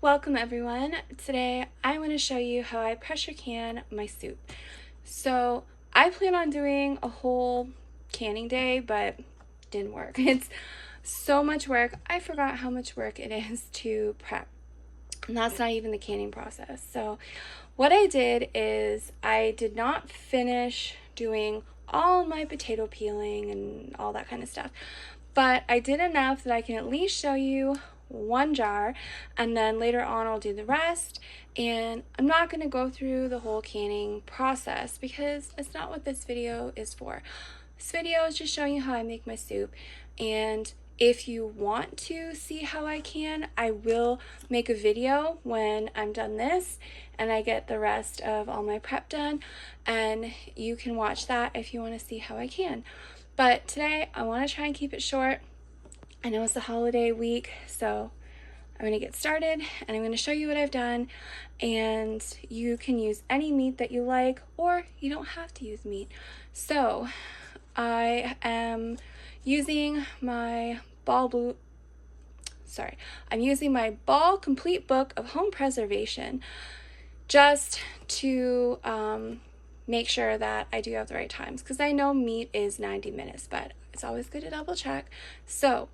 Welcome everyone. Today I want to show you how I pressure can my soup. So I plan on doing a whole canning day, but didn't work. It's so much work. I forgot how much work it is to prep. And that's not even the canning process. So what I did is I did not finish doing all my potato peeling and all that kind of stuff, but I did enough that I can at least show you one jar, and then later on I'll do the rest. And I'm not going to go through the whole canning process because it's not what this video is for. This video is just showing you how I make my soup, and if you want to see how I can, I will make a video when I'm done this and I get the rest of all my prep done, and you can watch that if you want to see how I can. But today I want to try and keep it short. I know it's the holiday week, so I'm going to get started and I'm going to show you what I've done. And you can use any meat that you like, or you don't have to use meat. So I am using my Ball Complete Book of Home Preservation just to make sure that I do have the right times, because I know meat is 90 minutes, but it's always good to double check. So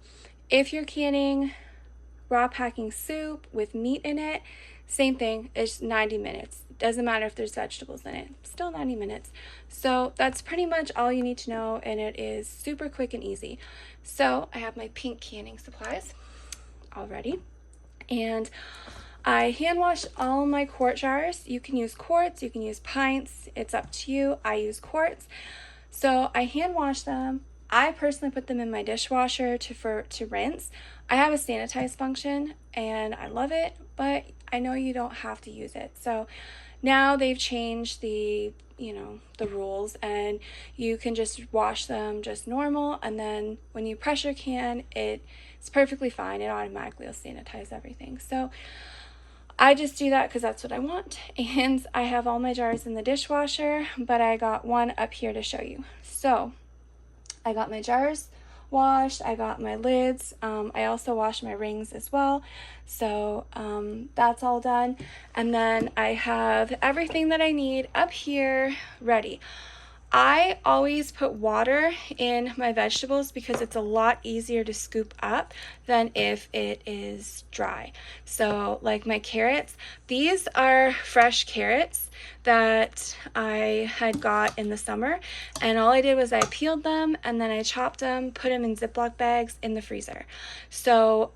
if you're canning raw packing soup with meat in it, same thing, it's 90 minutes. Doesn't matter if there's vegetables in it, still 90 minutes. So that's pretty much all you need to know, and it is super quick and easy. So I have my pink canning supplies already, and I hand wash all my quart jars. You can use quarts, you can use pints, it's up to you. I use quarts. So I hand wash them. I personally put them in my dishwasher to rinse. I have a sanitize function and I love it, but I know you don't have to use it. So now they've changed the rules, and you can just wash them just normal, and then when you pressure can, it's perfectly fine. It automatically will sanitize everything. So I just do that because that's what I want. And I have all my jars in the dishwasher, but I got one up here to show you. So I got my jars washed, I got my lids, I also washed my rings as well. So that's all done. And then I have everything that I need up here ready. I always put water in my vegetables because it's a lot easier to scoop up than if it is dry. So like my carrots, these are fresh carrots that I had got in the summer, and all I did was I peeled them and then I chopped them, put them in Ziploc bags in the freezer. So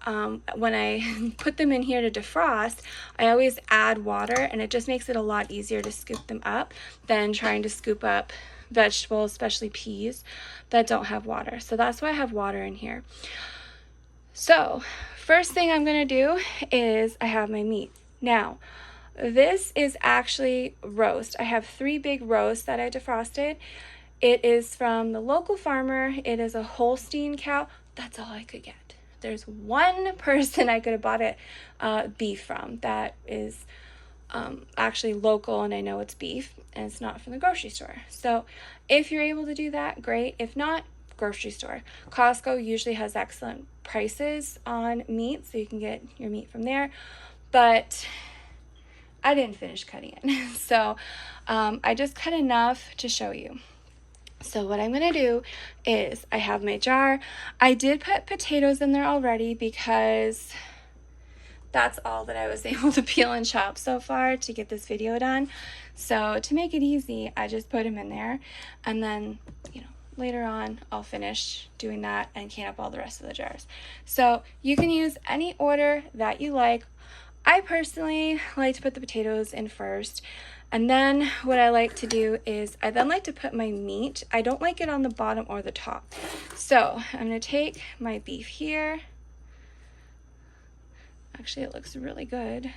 when I put them in here to defrost, I always add water, and it just makes it a lot easier to scoop them up than trying to scoop up vegetables, especially peas, that don't have water. So that's why I have water in here. So first thing I'm going to do is I have my meat. Now this is actually roast. I have 3 big roasts that I defrosted. It is from the local farmer. It is a Holstein cow. That's all I could get. There's one person I could have bought it beef from that is actually local, and I know it's beef and it's not from the grocery store. So if you're able to do that, great. If not, grocery store. Costco usually has excellent prices on meat, so you can get your meat from there. But I didn't finish cutting it, so I just cut enough to show you. So what I'm going to do is I have my jar. I did put potatoes in there already because that's all that I was able to peel and chop so far to get this video done. So to make it easy, I just put them in there, and then later on I'll finish doing that and can up all the rest of the jars. So you can use any order that you like. I personally like to put the potatoes in first, and then what I like to do is I then like to put my meat. I don't like it on the bottom or the top. So I'm going to take my beef here. Actually, it looks really good.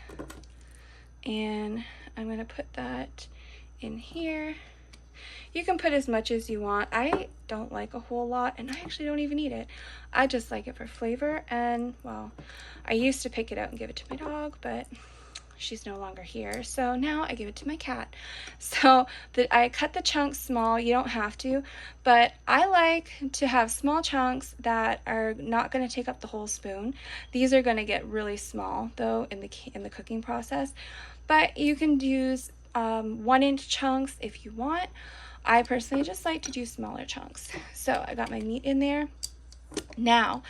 And I'm going to put that in here. You can put as much as you want. I don't like a whole lot, and I actually don't even eat it. I just like it for flavor, and well, I used to pick it out and give it to my dog, but she's no longer here, so now I give it to my cat. So I cut the chunks small. You don't have to, but I like to have small chunks that are not going to take up the whole spoon. These are going to get really small though in the cooking process, but you can use 1-inch chunks if you want. I personally just like to do smaller chunks. So I got my meat in there. Now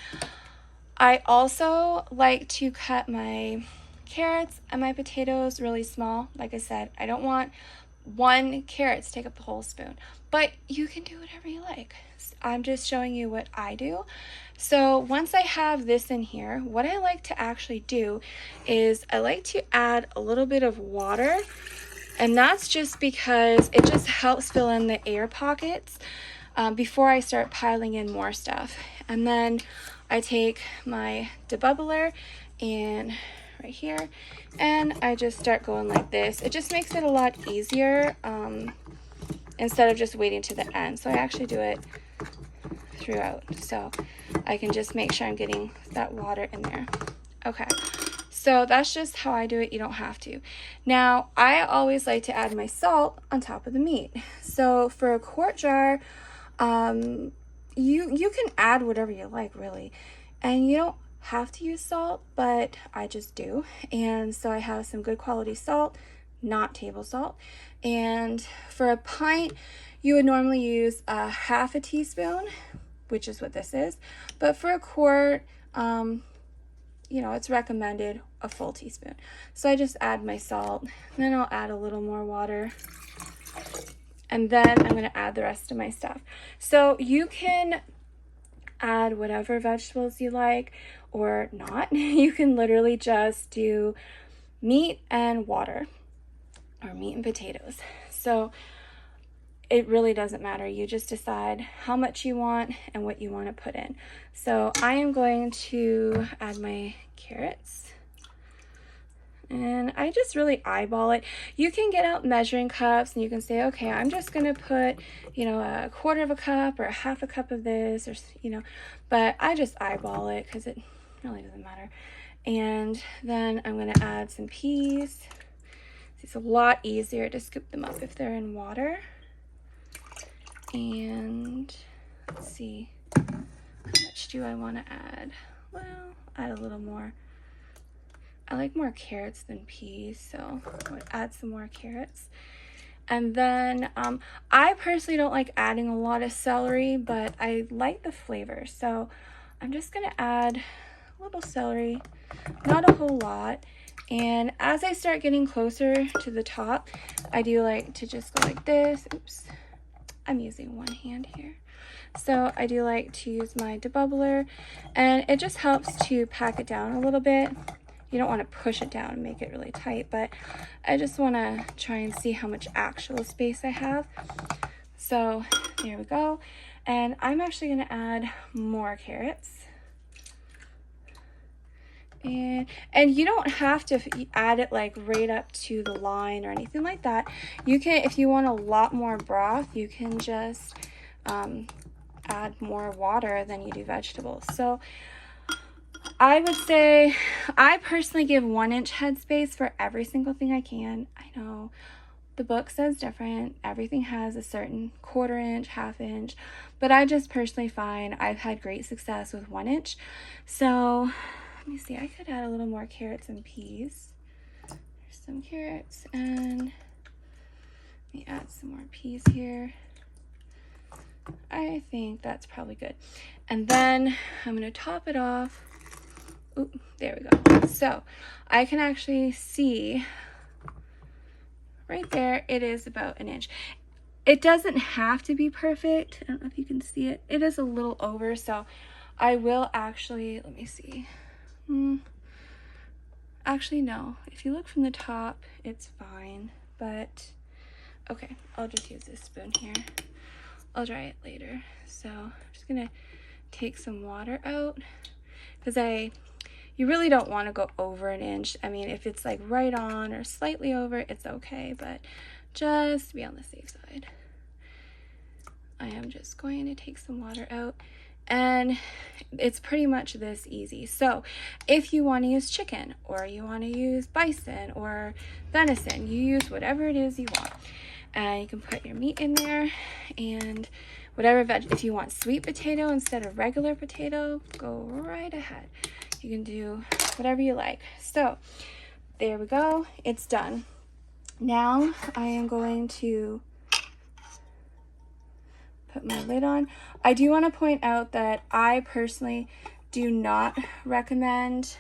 I also like to cut my carrots and my potatoes really small. Like I said, I don't want 1 carrot to take up the whole spoon, but you can do whatever you like. I'm just showing you what I do. So once I have this in here, what I like to actually do is I like to add a little bit of water, and that's just because it just helps fill in the air pockets before I start piling in more stuff. And then I take my debubbler and right here, and I just start going like this. It just makes it a lot easier instead of just waiting to the end. So I actually do it throughout, so I can just make sure I'm getting that water in there. Okay, so that's just how I do it. You don't have to. Now I always like to add my salt on top of the meat. So for a quart jar, you can add whatever you like, really, and you don't have to use salt, but I just do. And so I have some good quality salt, not table salt. And for a pint, you would normally use a 1/2 teaspoon, which is what this is. But for a quart, you know, it's recommended a full teaspoon. So I just add my salt, and then I'll add a little more water, and then I'm going to add the rest of my stuff. So you can add whatever vegetables you like or not. You can literally just do meat and water or meat and potatoes. So it really doesn't matter. You just decide how much you want and what you want to put in. So I am going to add my carrots, and I just really eyeball it. You can get out measuring cups and you can say, okay, I'm just going to put, you know, 1/4 of a cup or a 1/2 cup of this, or, you know, but I just eyeball it because it really doesn't matter. And then I'm going to add some peas. It's a lot easier to scoop them up if they're in water. And let's see, how much do I want to add? Well, add a little more. I like more carrots than peas, so I would add some more carrots. And then I personally don't like adding a lot of celery, but I like the flavor, so I'm just gonna add a little celery, not a whole lot. And as I start getting closer to the top, I do like to just go like this. Oops, I'm using one hand here. So I do like to use my debubbler, and it just helps to pack it down a little bit. You don't want to push it down and make it really tight, but I just want to try and see how much actual space I have. So there we go. And I'm actually going to add more carrots. And you don't have to add it like right up to the line or anything like that. You can, if you want a lot more broth, you can just add more water than you do vegetables. So I would say I personally give 1-inch headspace for every single thing I can. I know the book says different. Everything has a certain 1/4 inch, 1/2 inch, but I just personally find I've had great success with 1-inch. So let me see, I could add a little more carrots and peas. There's some carrots, and let me add some more peas here. I think that's probably good. And then I'm going to top it off. Ooh, there we go. So I can actually see right there, it is about 1 inch. It doesn't have to be perfect. I don't know if you can see it. It is a little over, so I will actually, let me see. Actually, no. If you look from the top, it's fine. But, okay, I'll just use this spoon here. I'll dry it later. So I'm just going to take some water out, because you really don't want to go over 1 inch. I mean, if it's like right on or slightly over, it's okay, but just to be on the safe side, I am just going to take some water out. And it's pretty much this easy. So if you want to use chicken, or you want to use bison or venison, you use whatever it is you want. And you can put your meat in there, and whatever veg. If you want sweet potato instead of regular potato, go right ahead. You can do whatever you like. So there we go, it's done. Now I am going to put my lid on. I do want to point out that I personally do not recommend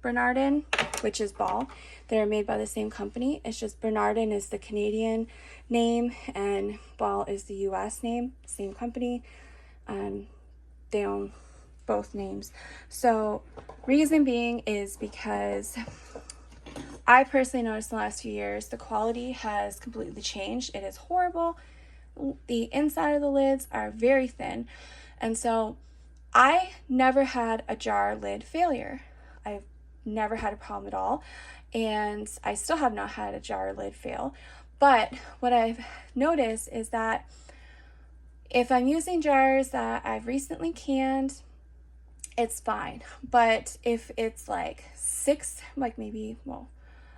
Bernardin, which is Ball. They're made by the same company. It's just Bernardin is the Canadian name and Ball is the US name, same company. They own both names. So reason being is because I personally noticed in the last few years the quality has completely changed. It is horrible. The inside of the lids are very thin, and so I never had a jar lid failure. I've never had a problem at all, and I still have not had a jar lid fail. But what I've noticed is that if I'm using jars that I've recently canned, it's fine. But if it's like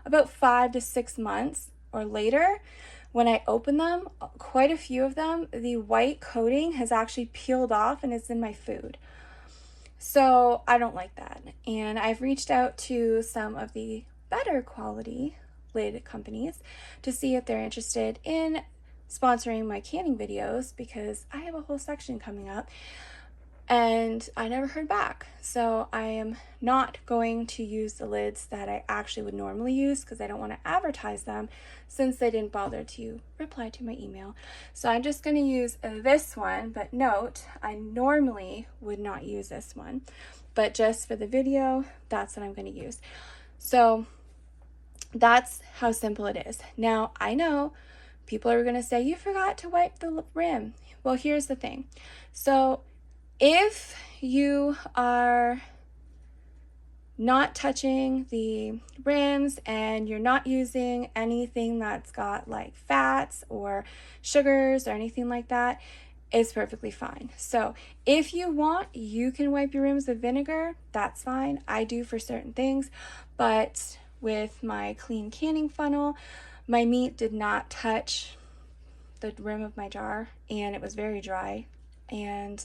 about 5 to 6 months or later, when I open them, quite a few of them, the white coating has actually peeled off and it's in my food. So I don't like that. And I've reached out to some of the better quality lid companies to see if they're interested in sponsoring my canning videos, because I have a whole section coming up. And I never heard back. So I am not going to use the lids that I actually would normally use, because I don't want to advertise them since they didn't bother to reply to my email. So I'm just going to use this one, but note, I normally would not use this one, but just for the video, that's what I'm going to use. So that's how simple it is. Now, I know people are going to say, you forgot to wipe the rim. Well, here's the thing. So if you are not touching the rims and you're not using anything that's got like fats or sugars or anything like that, it's perfectly fine. So if you want, you can wipe your rims with vinegar. That's fine. I do for certain things, but with my clean canning funnel, my meat did not touch the rim of my jar and it was very dry. And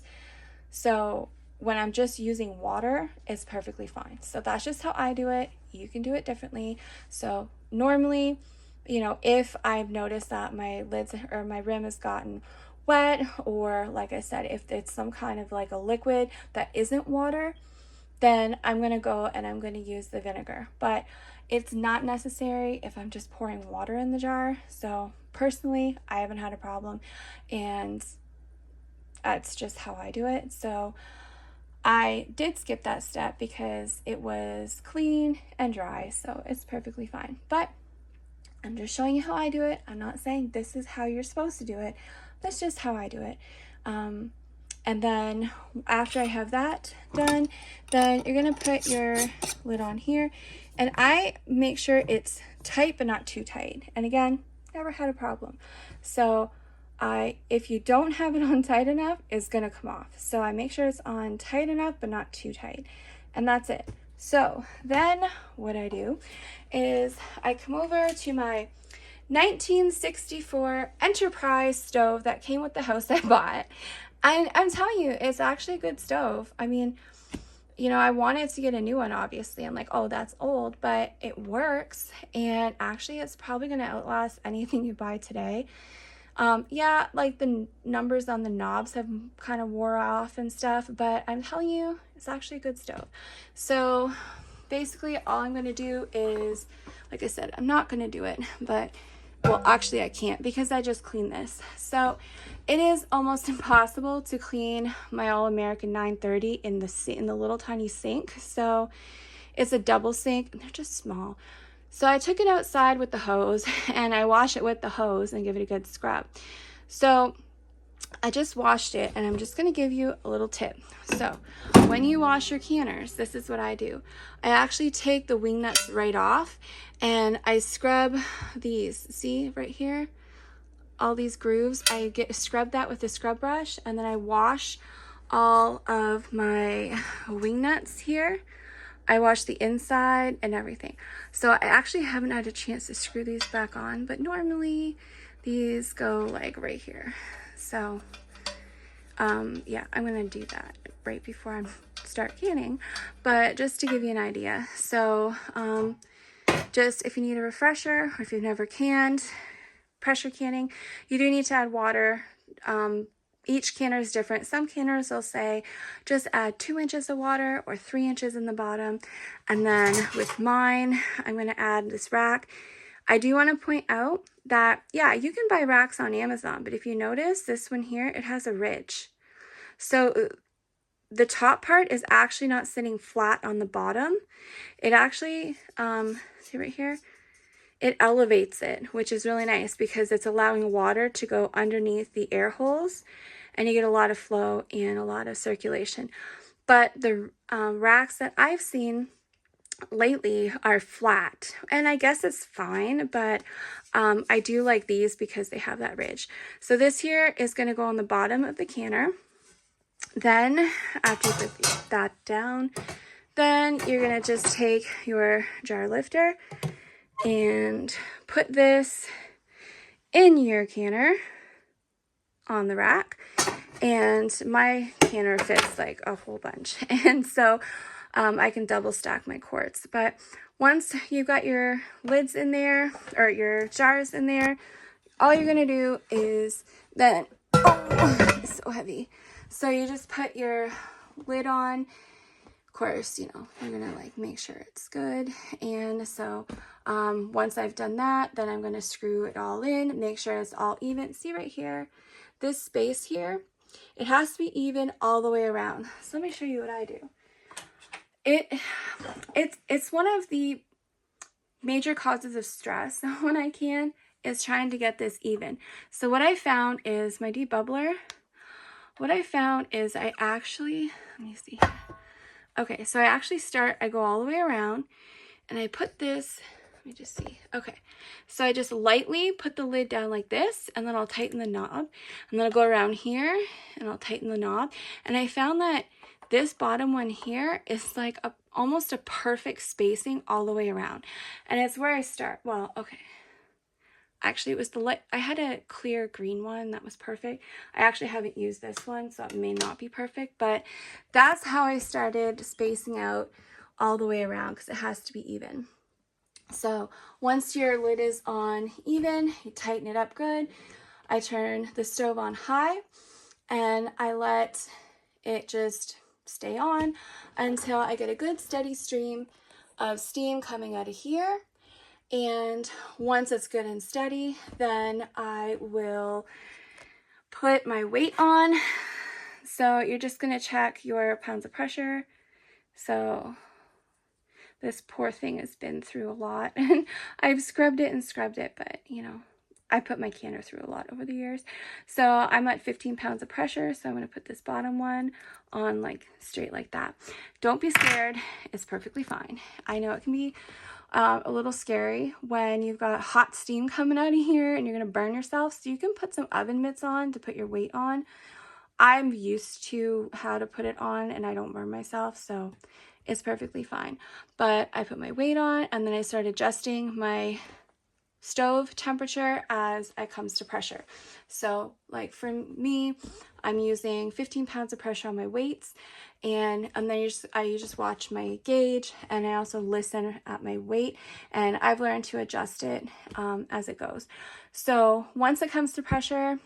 so when I'm just using water, it's perfectly fine. So that's just how I do it. You can do it differently. So normally, if I've noticed that my lids or my rim has gotten wet, or like I said, if it's some kind of like a liquid that isn't water, then I'm going to go and I'm going to use the vinegar. But it's not necessary if I'm just pouring water in the jar. So personally, I haven't had a problem, and that's just how I do it. So I did skip that step because it was clean and dry, so it's perfectly fine. But I'm just showing you how I do it. I'm not saying this is how you're supposed to do it. That's just how I do it. And then after I have that done, then you're gonna put your lid on here, and I make sure it's tight but not too tight. And again, never had a problem. So if you don't have it on tight enough, it's gonna come off. So I make sure it's on tight enough but not too tight, and that's it. So then what I do is I come over to my 1964 Enterprise stove that came with the house I bought. And I'm telling you, it's actually a good stove. I mean, I wanted to get a new one, obviously. I'm like, oh, that's old, but it works. And actually, it's probably going to outlast anything you buy today. Yeah, like the numbers on the knobs have kind of wore off and stuff, but I'm telling you, it's actually a good stove. So basically all I'm going to do is, like I said, I'm not going to do it, but well, actually I can't because I just cleaned this. So it is almost impossible to clean my All-American 930 in the little tiny sink. So it's a double sink and they're just small. So I took it outside with the hose and I wash it with the hose and give it a good scrub. So I just washed it, and I'm just going to give you a little tip. So when you wash your canners, this is what I do. I actually take the wing nuts right off and I scrub these. See right here? All these grooves. I scrub that with a scrub brush, and then I wash all of my wing nuts here. I washed the inside and everything. So I actually haven't had a chance to screw these back on, but normally these go like right here. So yeah, I'm gonna do that right before I start canning, but just to give you an idea. So just if you need a refresher, or if you've never canned, pressure canning, you do need to add water. Each canner is different. Some canners will say just add 2 inches of water or 3 inches in the bottom. And then with mine, I'm going to add this rack. I do want to point out that, yeah, you can buy racks on Amazon, but if you notice this one here, it has a ridge. So the top part is actually not sitting flat on the bottom. It actually, see right here? It elevates it, which is really nice because it's allowing water to go underneath the air holes, and you get a lot of flow and a lot of circulation. But the racks that I've seen lately are flat, and I guess it's fine, but I do like these because they have that ridge. So this here is going to go on the bottom of the canner. Then after you put that down, then you're going to just take your jar lifter and put this in your canner on the rack. And my canner fits like a whole bunch. And so I can double stack my quarts. But once you've got your lids in there, or your jars in there, all you're going to do is then, oh, it's so heavy. So you just put your lid on. Of course, you know, I'm going to like make sure it's good. And so once I've done that, then I'm going to screw it all in, make sure it's all even. See right here, this space here, it has to be even all the way around. So let me show you what I do. It's one of the major causes of stress when I can, is trying to get this even. So what I found is my debubbler. What I found is I actually, let me see. Okay, so I go all the way around, and I put this, let me just see. Okay, so I just lightly put the lid down like this, and then I'll tighten the knob, and then I'll go around here, and I'll tighten the knob. And I found that this bottom one here is like almost a perfect spacing all the way around. And it's where I start. Well, okay. Actually, it was the light. I had a clear green one that was perfect. I actually haven't used this one, so it may not be perfect, but that's how I started spacing out all the way around, because it has to be even. So once your lid is on even, you tighten it up good. I turn the stove on high, and I let it just stay on until I get a good steady stream of steam coming out of here. And once it's good and steady, then I will put my weight on. So you're just going to check your pounds of pressure. So this poor thing has been through a lot, and I've scrubbed it, but you know, I put my canner through a lot over the years. So I'm at 15 pounds of pressure. So I'm going to put this bottom one on like straight like that. Don't be scared. It's perfectly fine. I know it can be a little scary when you've got hot steam coming out of here and you're going to burn yourself. So you can put some oven mitts on to put your weight on. I'm used to how to put it on, and I don't burn myself, so it's perfectly fine. But I put my weight on, and then I start adjusting my stove temperature as it comes to pressure. So like for me, I'm using 15 pounds of pressure on my weights, and then I just watch my gauge, and I also listen at my weight, and I've learned to adjust it as it goes. So once it comes to pressure,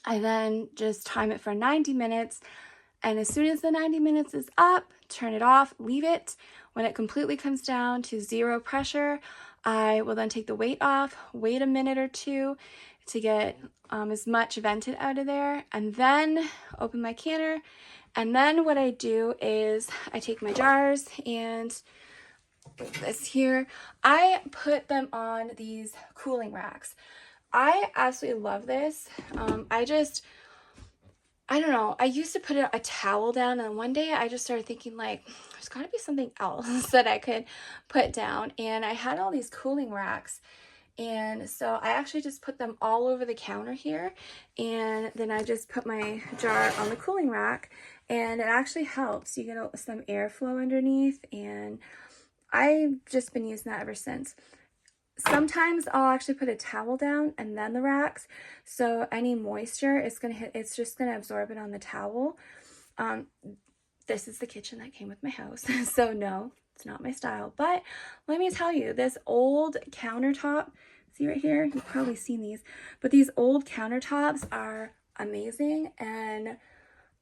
I then just time it for 90 minutes, and as soon as the 90 minutes is up, turn it off, leave it. When it completely comes down to 0 pressure, I will then take the weight off, wait a minute or two to get as much vented out of there, and then open my canner. And then what I do is I take my jars, and this here, I put them on these cooling racks. I absolutely love this. I don't know, I used to put a towel down, and one day I just started thinking like, there's got to be something else that I could put down. And I had all these cooling racks, And so I actually just put them all over the counter here, and then I just put my jar on the cooling rack, and it actually helps. You get some airflow underneath, and I've just been using that ever since. Sometimes I'll actually put a towel down and then the racks, so any moisture is gonna hit, it's just gonna absorb it on the towel. This is the kitchen that came with my house, so no, it's not my style. But let me tell you, this old countertop, see right here, you've probably seen these, but these old countertops are amazing, and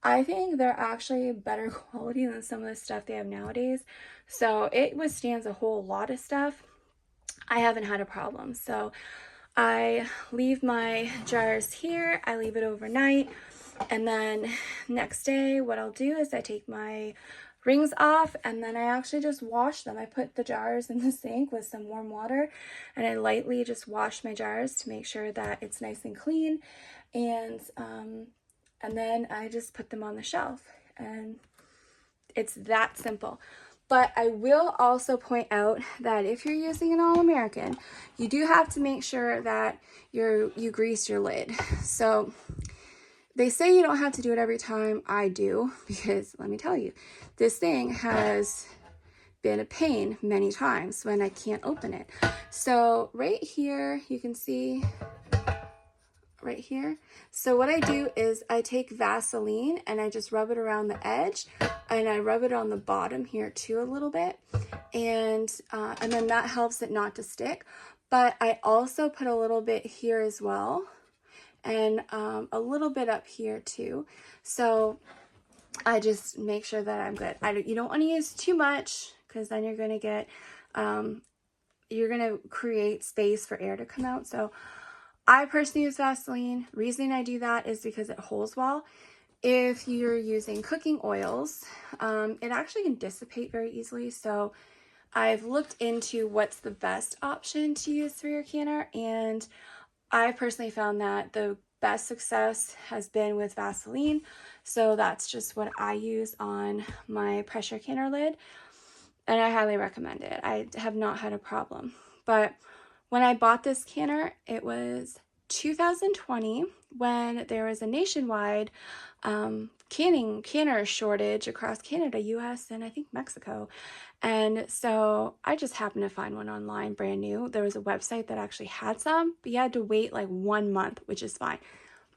I think they're actually better quality than some of the stuff they have nowadays. So it withstands a whole lot of stuff. I haven't had a problem. So I leave my jars here, I leave it overnight, and then next day what I'll do is I take my rings off, and then I actually just wash them. I put the jars in the sink with some warm water, and I lightly just wash my jars to make sure that it's nice and clean, and then I just put them on the shelf, and it's that simple. But I will also point out that if you're using an All-American, you do have to make sure that you grease your lid. So they say you don't have to do it every time. I do, because let me tell you, this thing has been a pain many times when I can't open it. So right here, you can see right here. So what I do is I take Vaseline and I just rub it around the edge, and I rub it on the bottom here too a little bit, and then that helps it not to stick. But I also put a little bit here as well, and a little bit up here too. So I just make sure that I'm good. You don't want to use too much, because then you're going to get you're going to create space for air to come out. So I personally use Vaseline. Reason I do that is because it holds well. If you're using cooking oils, it actually can dissipate very easily. So I've looked into what's the best option to use for your canner, and I personally found that the best success has been with Vaseline. So that's just what I use on my pressure canner lid, and I highly recommend it. I have not had a problem. But when I bought this canner, it was 2020 when there was a nationwide canner shortage across Canada, US, and I think Mexico. And so I just happened to find one online, brand new. There was a website that actually had some, but you had to wait like 1 month, which is fine,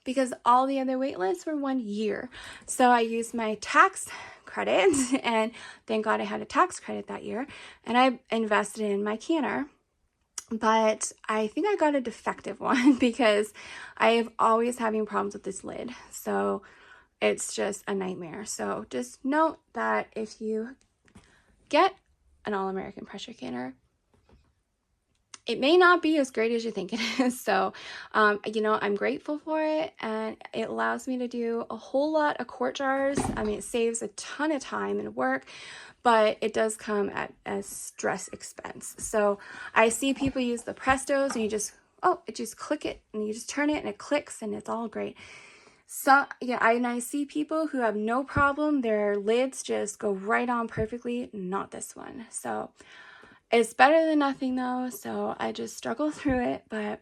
because all the other wait lists were 1 year. So I used my tax credit, and thank God I had a tax credit that year, and I invested in my canner. But I think I got a defective one because I have always having problems with this lid. So it's just a nightmare. So just note that if you get an All-American pressure canner, it may not be as great as you think it is. So, you know, I'm grateful for it, and it allows me to do a whole lot of quart jars. I mean, it saves a ton of time and work, but it does come at a stress expense. So I see people use the Prestos, and you just, it just click it, and you just turn it, and it clicks, and it's all great. So yeah, I see people who have no problem. Their lids just go right on perfectly. Not this one. So it's better than nothing though. So I just struggle through it, but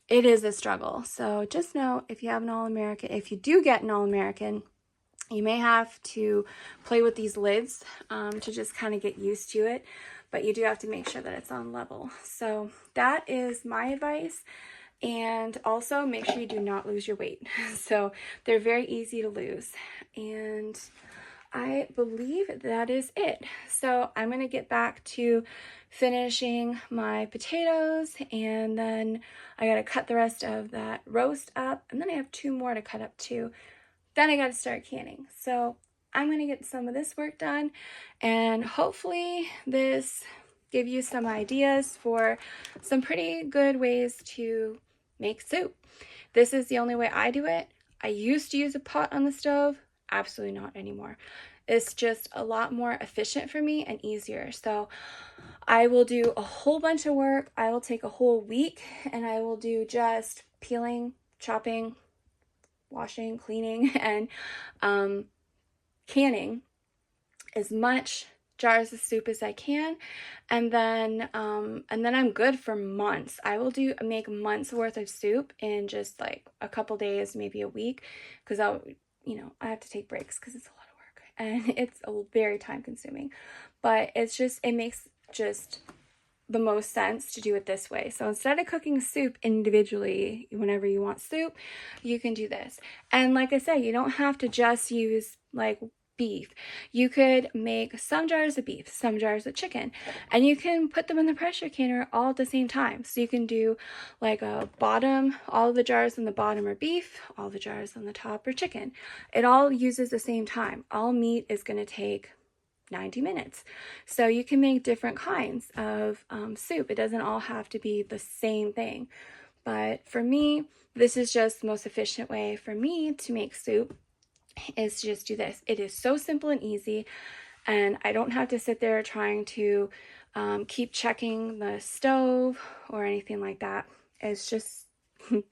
it is a struggle. So just know, if you have an All-American, if you do get an All-American, you may have to play with these lids to just kind of get used to it, but you do have to make sure that it's on level. So that is my advice. And also make sure you do not lose your weight. So they're very easy to lose. And I believe that is it. So I'm going to get back to finishing my potatoes, and then I got to cut the rest of that roast up, and then I have 2 more to cut up too. Then I got to start canning. So I'm going to get some of this work done, and hopefully this give you some ideas for some pretty good ways to make soup. This is the only way I do it. I used to use a pot on the stove. Absolutely not anymore. It's just a lot more efficient for me and easier. So I will do a whole bunch of work. I will take a whole week, and I will do just peeling, chopping, washing, cleaning, and canning as much jars of soup as I can, and then I'm good for months. I will make months worth of soup in just like a couple days, maybe a week, because I have to take breaks because it's a lot of work and it's very time consuming. But it makes just the most sense to do it this way. So instead of cooking soup individually, whenever you want soup, you can do this. And like I said, you don't have to just use like beef. You could make some jars of beef, some jars of chicken, and you can put them in the pressure canner all at the same time. So you can do like a bottom, all the jars on the bottom are beef, all the jars on the top are chicken. It all uses the same time. All meat is going to take 90 minutes. So you can make different kinds of soup. It doesn't all have to be the same thing. But for me, this is just the most efficient way for me to make soup, is to just do this. It is so simple and easy, and I don't have to sit there trying to keep checking the stove or anything like that. It's just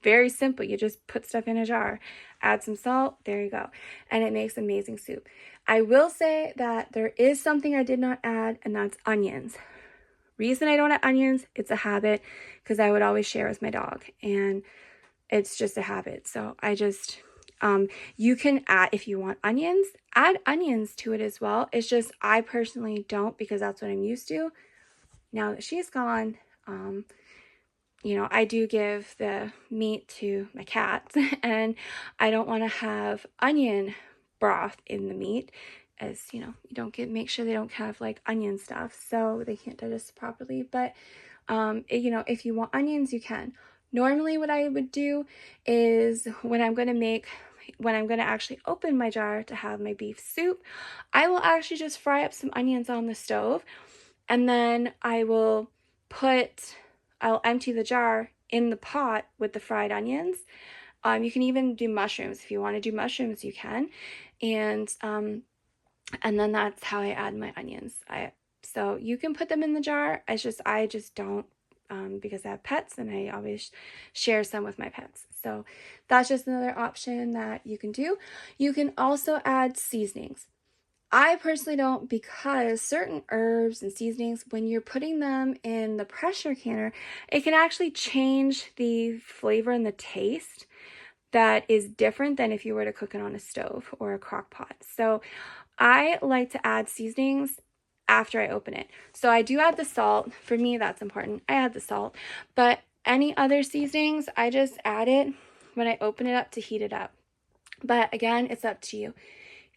very simple. You just put stuff in a jar, add some salt, there you go, and it makes amazing soup. I will say that there is something I did not add, and that's onions. Reason I don't add onions, it's a habit, because I would always share with my dog, and it's just a habit. So I just you can add, if you want onions, add onions to it as well. It's just I personally don't, because that's what I'm used to. Now that she's gone, I do give the meat to my cats, and I don't want to have onion broth in the meat, as you make sure they don't have like onion stuff, so they can't digest it properly. But if you want onions, you can. Normally what I would do is when I'm going to actually open my jar to have my beef soup, I will actually just fry up some onions on the stove, and then I'll empty the jar in the pot with the fried onions. You can even do mushrooms. If you want to do mushrooms, you can. And then that's how I add my onions. So you can put them in the jar. I just don't, because I have pets and I always share some with my pets. So that's just another option that you can do. You can also add seasonings. I personally don't, because certain herbs and seasonings, when you're putting them in the pressure canner, it can actually change the flavor and the taste that is different than if you were to cook it on a stove or a crock pot. So I like to add seasonings after I open it. So I do add the salt. For me, that's important. I add the salt. But any other seasonings, I just add it when I open it up to heat it up. But again, it's up to you.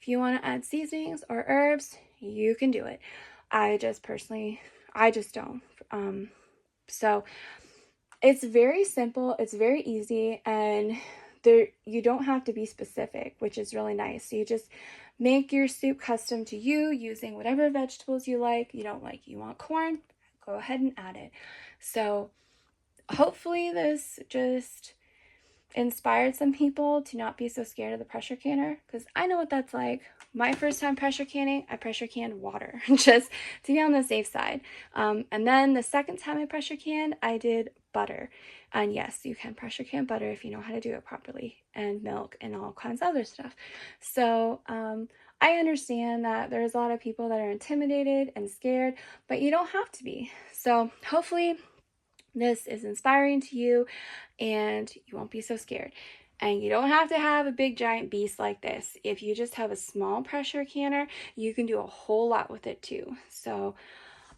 If you want to add seasonings or herbs, you can do it. I just don't. So it's very simple. It's very easy, and you don't have to be specific, which is really nice. So you just make your soup custom to you, using whatever vegetables you like. You want corn, go ahead and add it. So hopefully this just inspired some people to not be so scared of the pressure canner, because I know what that's like. My first time pressure canning, I pressure canned water just to be on the safe side. And then the second time I pressure canned, I did butter. And yes, you can pressure can butter if you know how to do it properly, and milk and all kinds of other stuff. So I understand that there's a lot of people that are intimidated and scared, but you don't have to be. So hopefully this is inspiring to you and you won't be so scared. And you don't have to have a big giant beast like this. If you just have a small pressure canner, you can do a whole lot with it too. So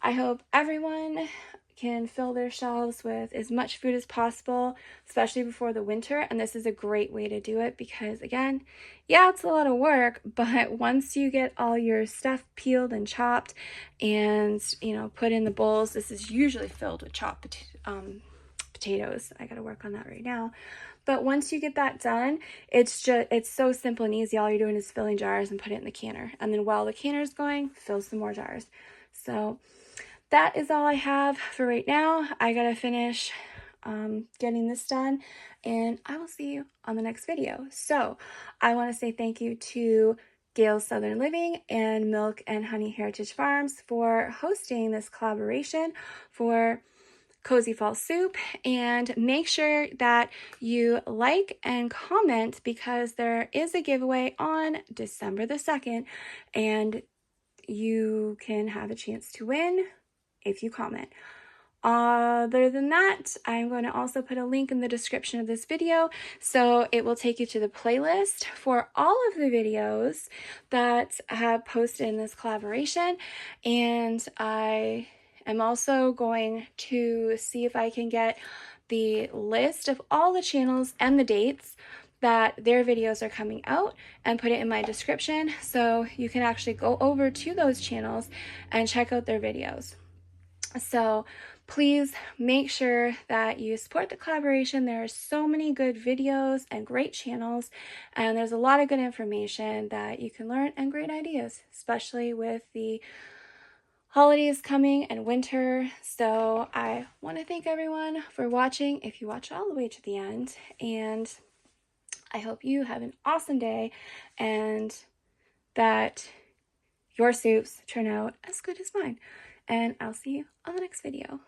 I hope everyone can fill their shelves with as much food as possible, especially before the winter. And this is a great way to do it, because again, yeah, it's a lot of work, but once you get all your stuff peeled and chopped and put in the bowls, this is usually filled with chopped potatoes. I gotta work on that right now. But once you get that done, it's so simple and easy. All you're doing is filling jars and put it in the canner. And then while the canner is going, fill some more jars. So that is all I have for right now. I gotta finish getting this done, and I will see you on the next video. So I want to say thank you to Gail's Southern Living and Milk and Honey Heritage Farms for hosting this collaboration for Cozy Fall Soup. And make sure that you like and comment, because there is a giveaway on December the 2nd, and you can have a chance to win if you comment. Other than that, I'm going to also put a link in the description of this video, so it will take you to the playlist for all of the videos that I have posted in this collaboration. And I am also going to see if I can get the list of all the channels and the dates that their videos are coming out and put it in my description, so you can actually go over to those channels and check out their videos. So please make sure that you support the collaboration. There are so many good videos and great channels, and there's a lot of good information that you can learn and great ideas, especially with the holidays coming and winter. So I want to thank everyone for watching, if you watched all the way to the end, and I hope you have an awesome day and that your soups turn out as good as mine. And I'll see you on the next video.